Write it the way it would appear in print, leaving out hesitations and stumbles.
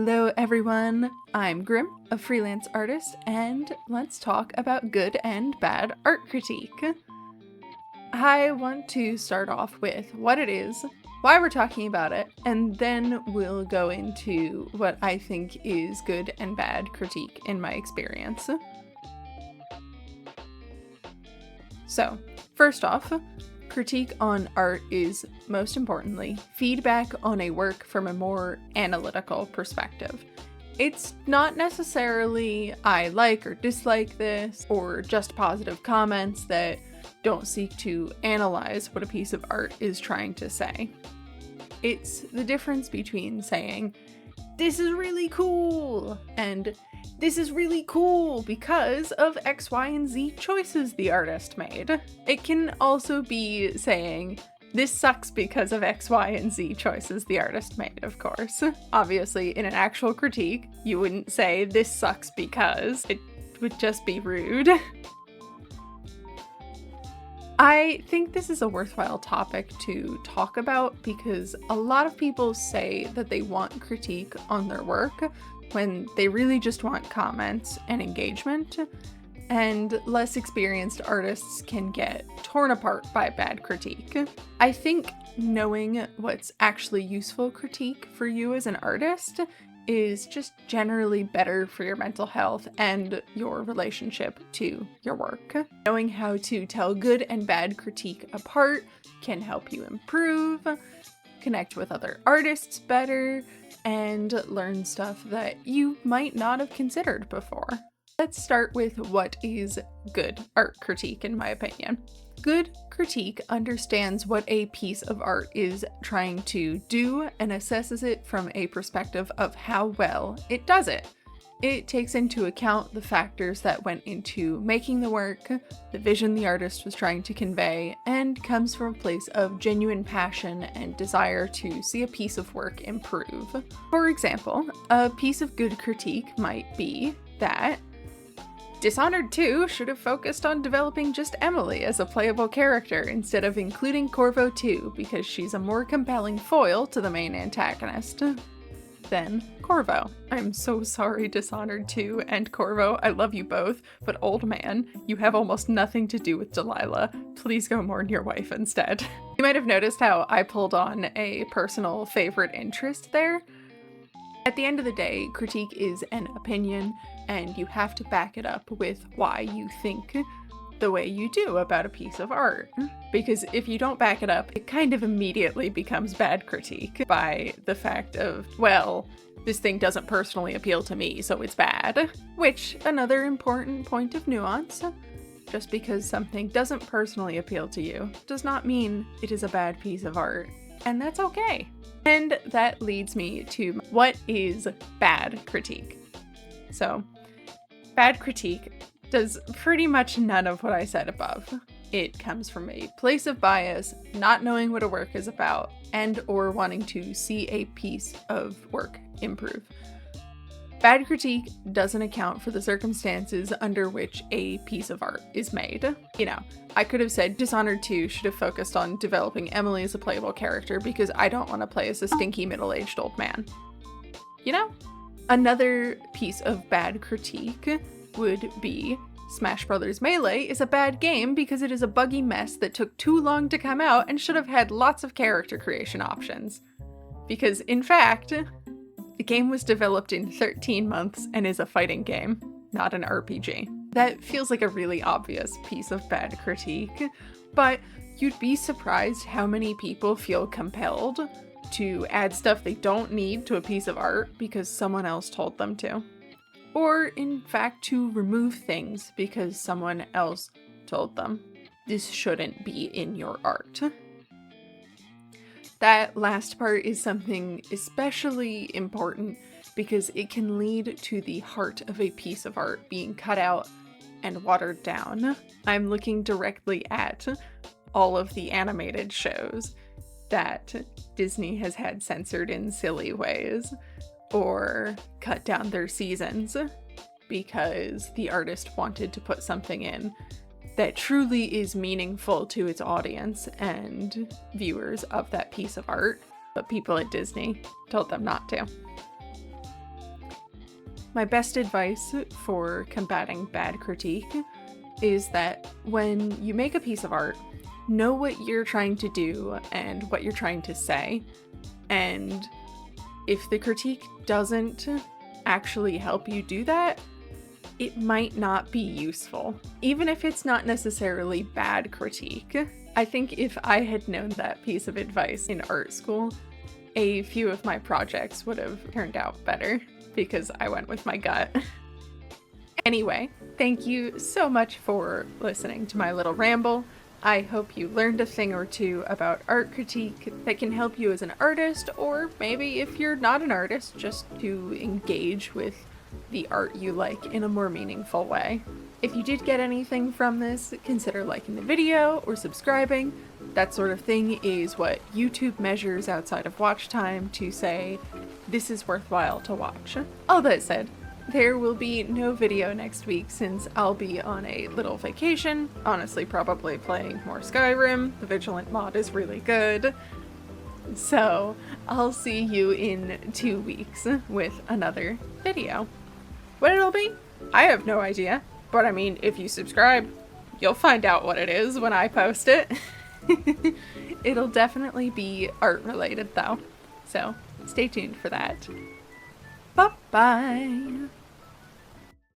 Hello everyone, I'm Grim, a freelance artist, and let's talk about good and bad art critique. I want to start off with what it is, why we're talking about it, and then we'll go into what I think is good and bad critique in my experience. So, first off, critique on art is, most importantly, feedback on a work from a more analytical perspective. It's not necessarily I like or dislike this, or just positive comments that don't seek to analyze what a piece of art is trying to say. It's the difference between saying, "This is really cool," and "This is really cool because of X, Y, and Z choices the artist made." It can also be saying, "This sucks because of X, Y, and Z choices the artist made," of course. Obviously, in an actual critique, you wouldn't say, "This sucks because." It would just be rude. I think this is a worthwhile topic to talk about because a lot of people say that they want critique on their work when they really just want comments and engagement, and less experienced artists can get torn apart by bad critique. I think knowing what's actually useful critique for you as an artist is just generally better for your mental health and your relationship to your work. Knowing how to tell good and bad critique apart can help you improve, connect with other artists better, and learn stuff that you might not have considered before. Let's start with what is good art critique, in my opinion. Good critique understands what a piece of art is trying to do and assesses it from a perspective of how well it does it. It takes into account the factors that went into making the work, the vision the artist was trying to convey, and comes from a place of genuine passion and desire to see a piece of work improve. For example, a piece of good critique might be that Dishonored 2 should have focused on developing just Emily as a playable character instead of including Corvo too, because she's a more compelling foil to the main antagonist than Corvo. I'm so sorry, Dishonored 2 and Corvo. I love you both, but old man, you have almost nothing to do with Delilah. Please go mourn your wife instead. You might have noticed how I pulled on a personal favorite interest there. At the end of the day, critique is an opinion, and you have to back it up with why you think the way you do about a piece of art. Because if you don't back it up, it kind of immediately becomes bad critique by the fact of, well, this thing doesn't personally appeal to me, so it's bad. Which, another important point of nuance, just because something doesn't personally appeal to you does not mean it is a bad piece of art, and that's okay. And that leads me to what is bad critique. So, bad critique does pretty much none of what I said above. It comes from a place of bias, not knowing what a work is about, and or wanting to see a piece of work improve. Bad critique doesn't account for the circumstances under which a piece of art is made. You know, I could have said Dishonored 2 should have focused on developing Emily as a playable character because I don't want to play as a stinky middle-aged old man. You know? Another piece of bad critique would be Smash Bros. Melee is a bad game because it is a buggy mess that took too long to come out and should have had lots of character creation options. Because, in fact, the game was developed in 13 months and is a fighting game, not an RPG. That feels like a really obvious piece of bad critique, but you'd be surprised how many people feel compelled to add stuff they don't need to a piece of art because someone else told them to. Or, in fact, to remove things because someone else told them. This shouldn't be in your art. That last part is something especially important because it can lead to the heart of a piece of art being cut out and watered down. I'm looking directly at all of the animated shows that Disney has had censored in silly ways or cut down their seasons because the artist wanted to put something in that truly is meaningful to its audience and viewers of that piece of art, but people at Disney told them not to. My best advice for combating bad critique is that when you make a piece of art, know what you're trying to do and what you're trying to say. And if the critique doesn't actually help you do that, it might not be useful, even if it's not necessarily bad critique. I think if I had known that piece of advice in art school, a few of my projects would have turned out better because I went with my gut. Anyway, thank you so much for listening to my little ramble. I hope you learned a thing or two about art critique that can help you as an artist, or maybe if you're not an artist, just to engage with the art you like in a more meaningful way. If you did get anything from this, consider liking the video or subscribing. That sort of thing is what YouTube measures outside of watch time to say, this is worthwhile to watch. All that said, there will be no video next week since I'll be on a little vacation, honestly probably playing more Skyrim. The Vigilant mod is really good. So I'll see you in 2 weeks with another video. What it'll be? I have no idea. But I mean, if you subscribe, you'll find out what it is when I post it. It'll definitely be art related though. So stay tuned for that. Bye-bye.